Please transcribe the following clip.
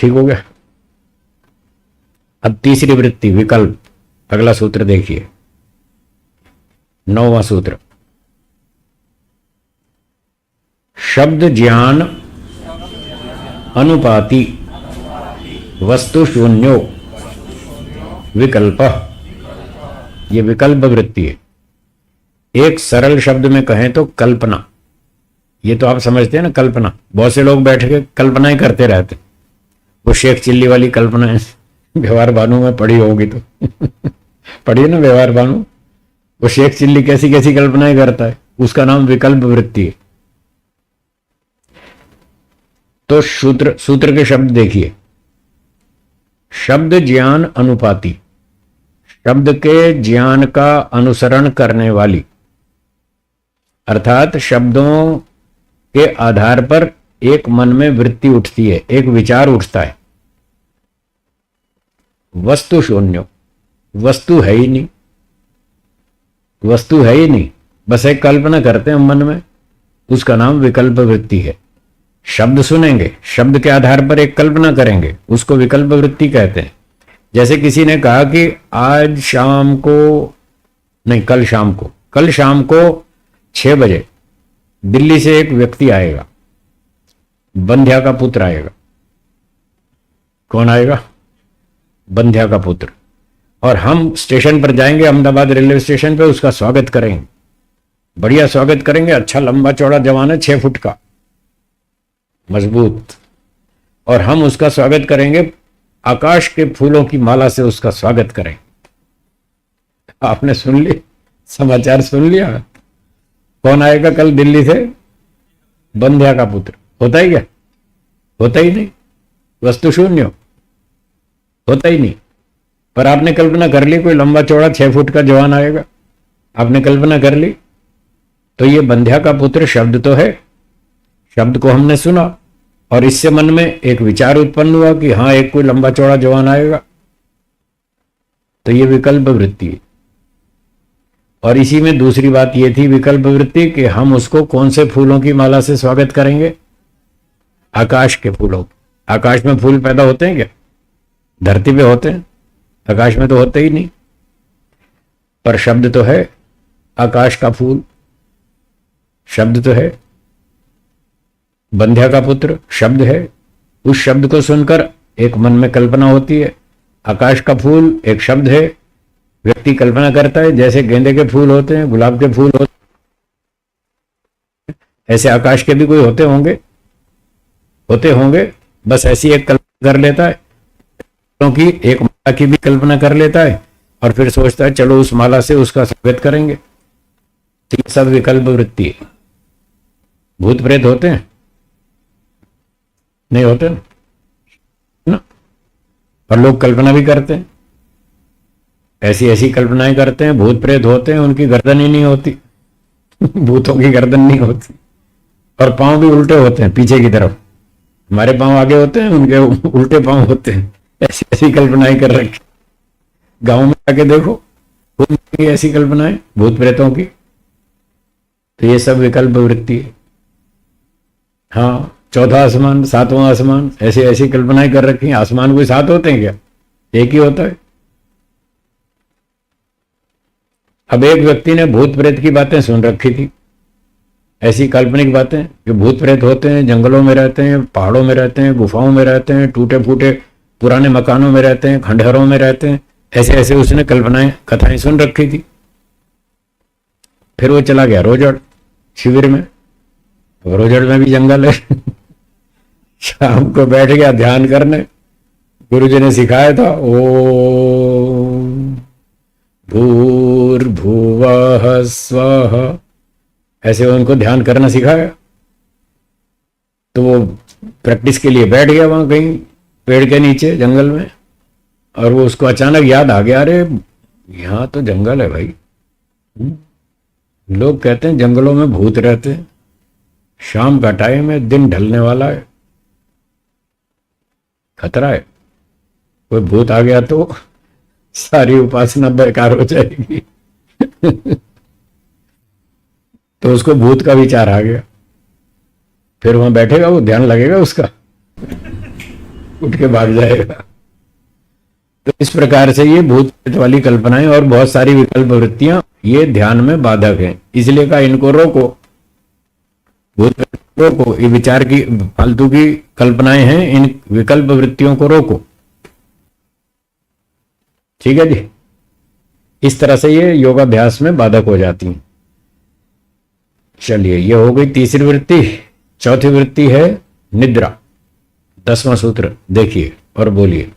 ठीक हो गया। अब तीसरी वृत्ति विकल्प, अगला सूत्र देखिए, 9वां सूत्र। शब्द ज्ञान अनुपाति वस्तु शून्यो विकल्प, ये विकल्प वृत्ति है। एक सरल शब्द में कहें तो कल्पना, ये तो आप समझते हैं ना कल्पना, बहुत से लोग बैठ के कल्पनाएं करते रहते। वो शेख चिल्ली वाली कल्पना है, व्यवहार भानु में पढ़ी होगी तो पढ़िए ना व्यवहार भानु, वो शेख चिल्ली कैसी कैसी कल्पनाएं करता है, उसका नाम विकल्प वृत्ति है। तो सूत्र के शब्द देखिए, शब्द ज्ञान अनुपाति, शब्द के ज्ञान का अनुसरण करने वाली, अर्थात शब्दों के आधार पर एक मन में वृत्ति उठती है, एक विचार उठता है। वस्तु शून्य, वस्तु है ही नहीं, वस्तु है ही नहीं, बस एक कल्पना करते हैं मन में, उसका नाम विकल्प वृत्ति है। शब्द सुनेंगे, शब्द के आधार पर एक कल्पना करेंगे, उसको विकल्प वृत्ति कहते हैं। जैसे किसी ने कहा कि आज शाम को नहीं, कल शाम को 6 बजे दिल्ली से एक व्यक्ति आएगा, बंध्या का पुत्र आएगा। कौन आएगा? बंध्या का पुत्र। और हम स्टेशन पर जाएंगे, अहमदाबाद रेलवे स्टेशन पे उसका स्वागत करेंगे, बढ़िया स्वागत करेंगे। अच्छा लंबा चौड़ा जवान है, 6 फुट का, मजबूत। और हम उसका स्वागत करेंगे, आकाश के फूलों की माला से उसका स्वागत करें। आपने सुन ली, समाचार सुन लिया? कौन आएगा कल दिल्ली से? बंध्या का पुत्र। होता ही क्या? होता ही नहीं, वस्तु शून्य, होता ही नहीं। पर आपने कल्पना कर ली कोई लंबा चौड़ा 6 फुट का जवान आएगा, आपने कल्पना कर ली, तो ये बंध्या का पुत्र शब्द तो है, शब्द को हमने सुना और इससे मन में एक विचार उत्पन्न हुआ कि हाँ एक कोई लंबा चौड़ा जवान आएगा, तो ये विकल्प वृत्ति है। और इसी में दूसरी बात ये थी विकल्प वृत्ति कि हम उसको कौन से फूलों की माला से स्वागत करेंगे? आकाश के फूलों। आकाश में फूल पैदा होते हैं क्या? धरती पे होते हैं, आकाश में तो होते ही नहीं। पर शब्द तो है, आकाश का फूल शब्द तो है, बंध्या का पुत्र शब्द है। उस शब्द को सुनकर एक मन में कल्पना होती है। आकाश का फूल एक शब्द है, व्यक्ति कल्पना करता है, जैसे गेंदे के फूल होते हैं, गुलाब के फूल होते हैं, ऐसे आकाश के भी कोई होते होंगे, बस ऐसी एक कल्पना कर लेता है, क्योंकि एक माला की भी कल्पना कर लेता है और फिर सोचता है चलो उस माला से उसका स्वागत करेंगे। तो ये सब विकल्प वृत्ति है। भूत प्रेत होते हैं? नहीं होते ना? और लोग कल्पना भी करते हैं, ऐसी ऐसी कल्पनाएं करते हैं। भूत प्रेत होते हैं, उनकी गर्दन ही नहीं होती भूतों की गर्दन नहीं होती, और पांव भी उल्टे होते हैं पीछे की तरफ। हमारे पांव आगे होते हैं, उनके उल्टे पांव होते हैं। ऐसी ऐसी कल्पनाएं कर रखी। गांव में आके देखो, ऐसी कल्पनाएं भूत प्रेतों की। तो ये सब विकल्प वृत्ति है। हाँ, चौथा आसमान, 7वां आसमान, ऐसी ऐसी कल्पनाएं कर रखी हैं। आसमान कोई 7 होते हैं क्या? एक ही होता है। अब एक व्यक्ति ने भूत प्रेत की बातें सुन रखी थी, ऐसी काल्पनिक बातें कि भूत प्रेत होते हैं, जंगलों में रहते हैं, पहाड़ों में रहते हैं, गुफाओं में रहते हैं, टूटे फूटे पुराने मकानों में रहते हैं, खंडहरों में रहते हैं। ऐसे ऐसे उसने कल्पनाएं, कथाएं सुन रखी थी। फिर वो चला गया रोजड़ शिविर में। रोजड़ में भी जंगल है शाम को बैठ गया ध्यान करने। गुरुजी ने सिखाया था ओम भूर्भुवः स्वः, ऐसे उनको ध्यान करना सिखाया। तो वो प्रैक्टिस के लिए बैठ गया वहां कहीं पेड़ के नीचे जंगल में, और वो उसको अचानक याद आ गया, अरे यहाँ तो जंगल है भाई। लोग कहते हैं जंगलों में भूत रहते हैं, शाम का टाइम है, दिन ढलने वाला है, खतरा है, कोई भूत आ गया तो सारी उपासना बेकार हो जाएगी तो उसको भूत का विचार आ गया। फिर वहां बैठेगा वो, ध्यान लगेगा उसका उठ के भाग जाएगा। तो इस प्रकार से ये भूत प्रेत वाली कल्पनाएं और बहुत सारी विकल्प वृत्तियां ये ध्यान में बाधक हैं, इसलिए कहा इनको रोको। भूत प्रेत को रोको, ये विचार की फालतू की कल्पनाएं हैं, इन विकल्प वृत्तियों को रोको। ठीक है जी। इस तरह से ये योगाभ्यास में बाधक हो जाती हैं। चलिए, ये हो गई तीसरी वृत्ति। चौथी वृत्ति है निद्रा। 10वां सूत्र देखिए और बोलिए।